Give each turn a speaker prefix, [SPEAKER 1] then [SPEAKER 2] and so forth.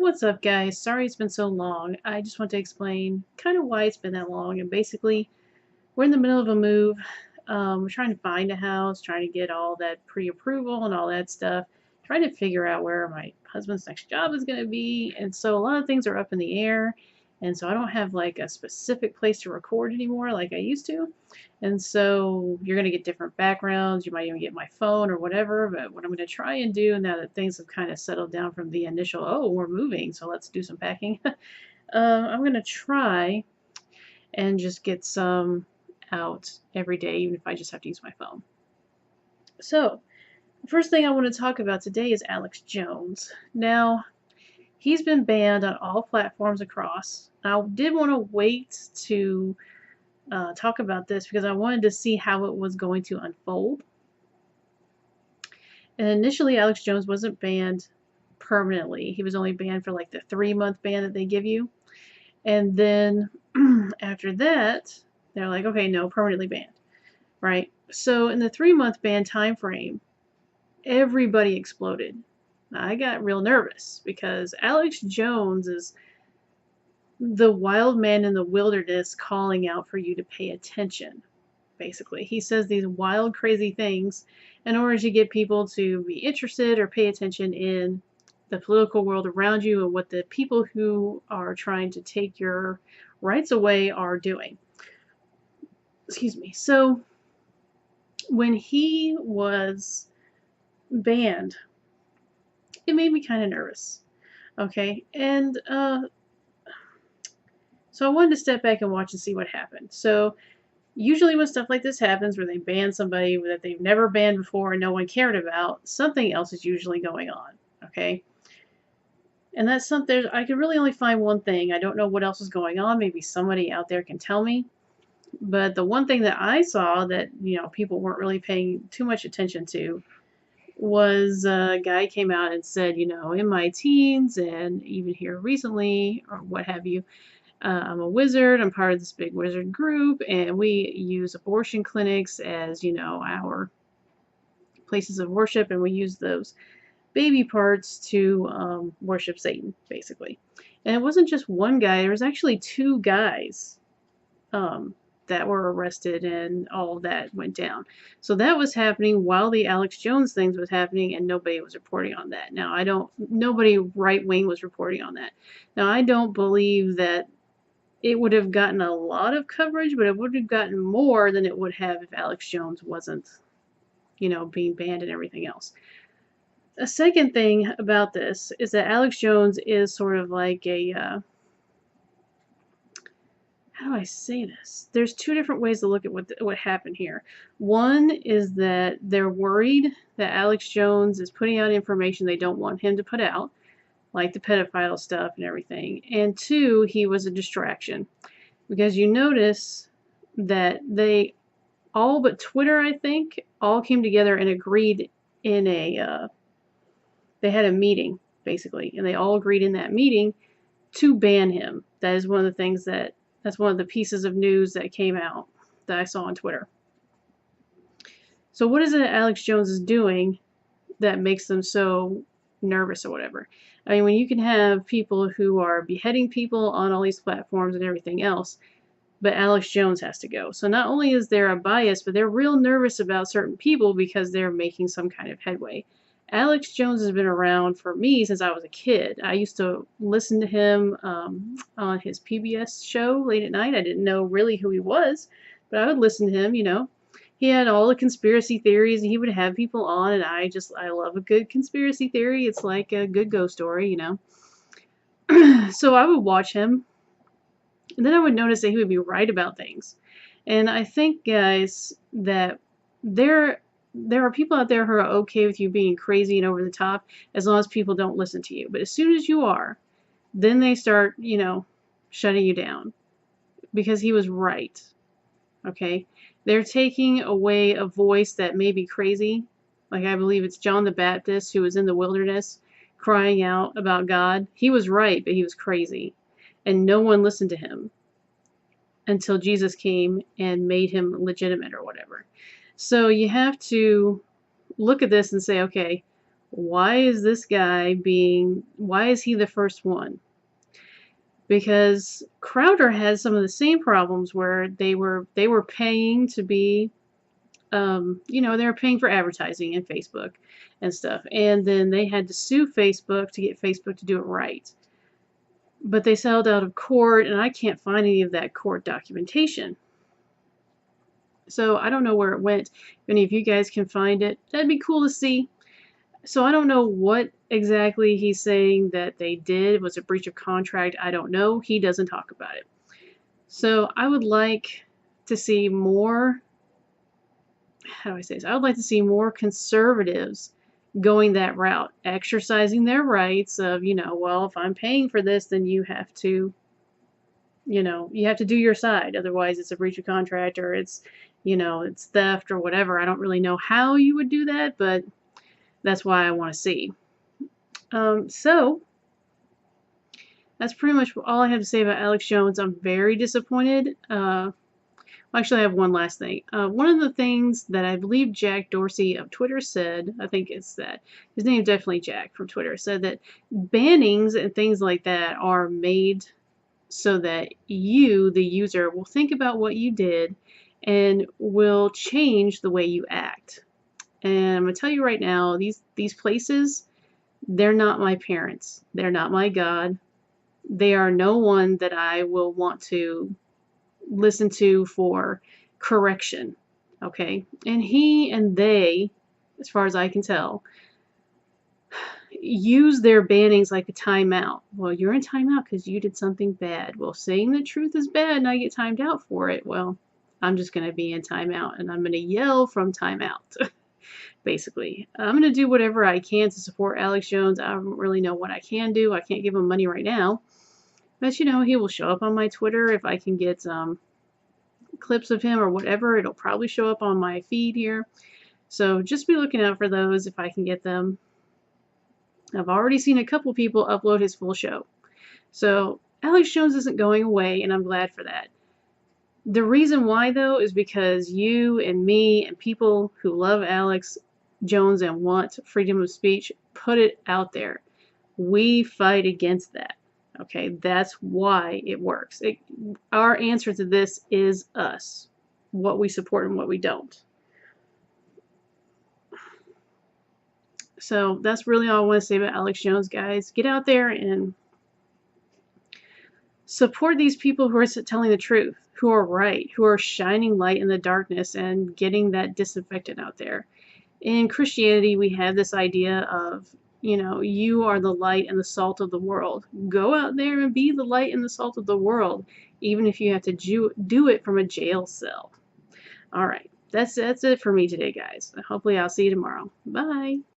[SPEAKER 1] What's up, guys? Sorry it's been so long. I just want to explain kind of why it's been that long. And basically, we're in the middle of a move. We're trying to find a house, trying to get all that pre-approval and all that stuff, trying to figure out where my husband's next job is going to be. And so a lot of things are up in the air. And so I don't have like a specific place to record anymore like I used to. And so you're going to get different backgrounds. You might even get my phone or whatever. But what I'm going to try and do now that things have kind of settled down from the initial, oh, we're moving, so let's do some packing. I'm going to try and just get some out every day, even if I just have to use my phone. So, the first thing I want to talk about today is Alex Jones. Now, he's been banned on all platforms across. I did want to wait to talk about this because I wanted to see how it was going to unfold. And initially, Alex Jones wasn't banned permanently. He was only banned for like the 3-month ban that they give you. And then after that, they're like, okay, no, permanently banned, right? So in the 3-month ban time frame, everybody exploded. I got real nervous because Alex Jones is the wild man in the wilderness calling out for you to pay attention, basically. He says these wild, crazy things in order to get people to be interested or pay attention in the political world around you and what the people who are trying to take your rights away are doing. Excuse me. So when he was banned, it made me kind of nervous. Okay, and so I wanted to step back and watch and see what happened. So usually when stuff like this happens, where they ban somebody that they've never banned before and no one cared about, something else is usually going on. Okay, and that's something I could really only find one thing. I don't know what else is going on. Maybe somebody out there can tell me. But the one thing that I saw that people weren't really paying too much attention to was a guy came out and said, in my teens and even here recently or what have you, I'm a wizard. I'm part of this big wizard group, and we use abortion clinics as, our places of worship, and we use those baby parts to worship Satan, basically. And it wasn't just one guy. There was actually 2 guys that were arrested, and all that went down. So that was happening while the Alex Jones things was happening, and nobody was reporting on that. Now, nobody right wing was reporting on that. Now, I don't believe that it would have gotten a lot of coverage, but it would have gotten more than it would have if Alex Jones wasn't, being banned and everything else. A second thing about this is that Alex Jones is sort of like a how do I say this? There's 2 different ways to look at what happened here. One is that they're worried that Alex Jones is putting out information they don't want him to put out, like the pedophile stuff and everything. And 2, he was a distraction. Because you notice that they all but Twitter, I think, all came together and agreed in they had a meeting, basically, and they all agreed in that meeting to ban him. That is one of the things that's one of the pieces of news that came out that I saw on Twitter. So what is it Alex Jones is doing that makes them so nervous or whatever? I mean, when you can have people who are beheading people on all these platforms and everything else, but Alex Jones has to go. So not only is there a bias, but they're real nervous about certain people because they're making some kind of headway. Alex Jones has been around for me since I was a kid. I used to listen to him on his PBS show late at night. I didn't know really who he was, but I would listen to him, He had all the conspiracy theories, and he would have people on, and I love a good conspiracy theory. It's like a good ghost story, So I would watch him, and then I would notice that he would be right about things. And I think, guys, that there are people out there who are okay with you being crazy and over the top as long as people don't listen to you. But as soon as you are, then they start, shutting you down because he was right. Okay? They're taking away a voice that may be crazy. Like I believe it's John the Baptist who was in the wilderness crying out about God. He was right, but he was crazy. And no one listened to him until Jesus came and made him legitimate or whatever. So you have to look at this and say, okay, why is this guy why is he the first one? Because Crowder has some of the same problems where they were paying to be, you know, they were paying for advertising in Facebook and stuff, and then they had to sue Facebook to get Facebook to do it right. But they settled out of court, and I can't find any of that court documentation. So I don't know where it went. If any of you guys can find it, that'd be cool to see. So I don't know what exactly he's saying that they did. Was a breach of contract? I don't know. He doesn't talk about it. So I would like to see more, how do I say this? I would like to see more conservatives going that route, exercising their rights of, you know, well, if I'm paying for this, then you have to, you know, you have to do your side. Otherwise, it's a breach of contract, or it's, you know, it's theft or whatever. I don't really know how you would do that, but that's why I want to see. So that's pretty much all I have to say about Alex Jones. I'm very disappointed. Actually, I have one last thing. One of the things that I believe Jack Dorsey of Twitter said, I think it's that, his name is definitely Jack from Twitter, said that bannings and things like that are made so that you, the user, will think about what you did and will change the way you act. And I'm going to tell you right now, these places, they're not my parents. They're not my God. They are no one that I will want to listen to for correction. Okay? And he and they, as far as I can tell, use their bannings like a timeout. Well, you're in timeout because you did something bad. Well, saying the truth is bad and I get timed out for it. Well, I'm just going to be in timeout and I'm going to yell from timeout. Basically, I'm going to do whatever I can to support Alex Jones. I don't really know what I can do. I can't give him money right now. But, you know, he will show up on my Twitter if I can get clips of him or whatever. It'll probably show up on my feed here. So just be looking out for those if I can get them. I've already seen a couple people upload his full show. So Alex Jones isn't going away, and I'm glad for that. The reason why, though, is because you and me and people who love Alex Jones and want freedom of speech put it out there. We fight against that. Okay, that's why it works. Our answer to this is us, what we support and what we don't. So that's really all I want to say about Alex Jones, guys. Get out there and support these people who are telling the truth, who are right, who are shining light in the darkness and getting that disinfectant out there. In Christianity, we have this idea of, you know, you are the light and the salt of the world. Go out there and be the light and the salt of the world, even if you have to do it from a jail cell. All right, that's it for me today, guys. Hopefully I'll see you tomorrow. Bye.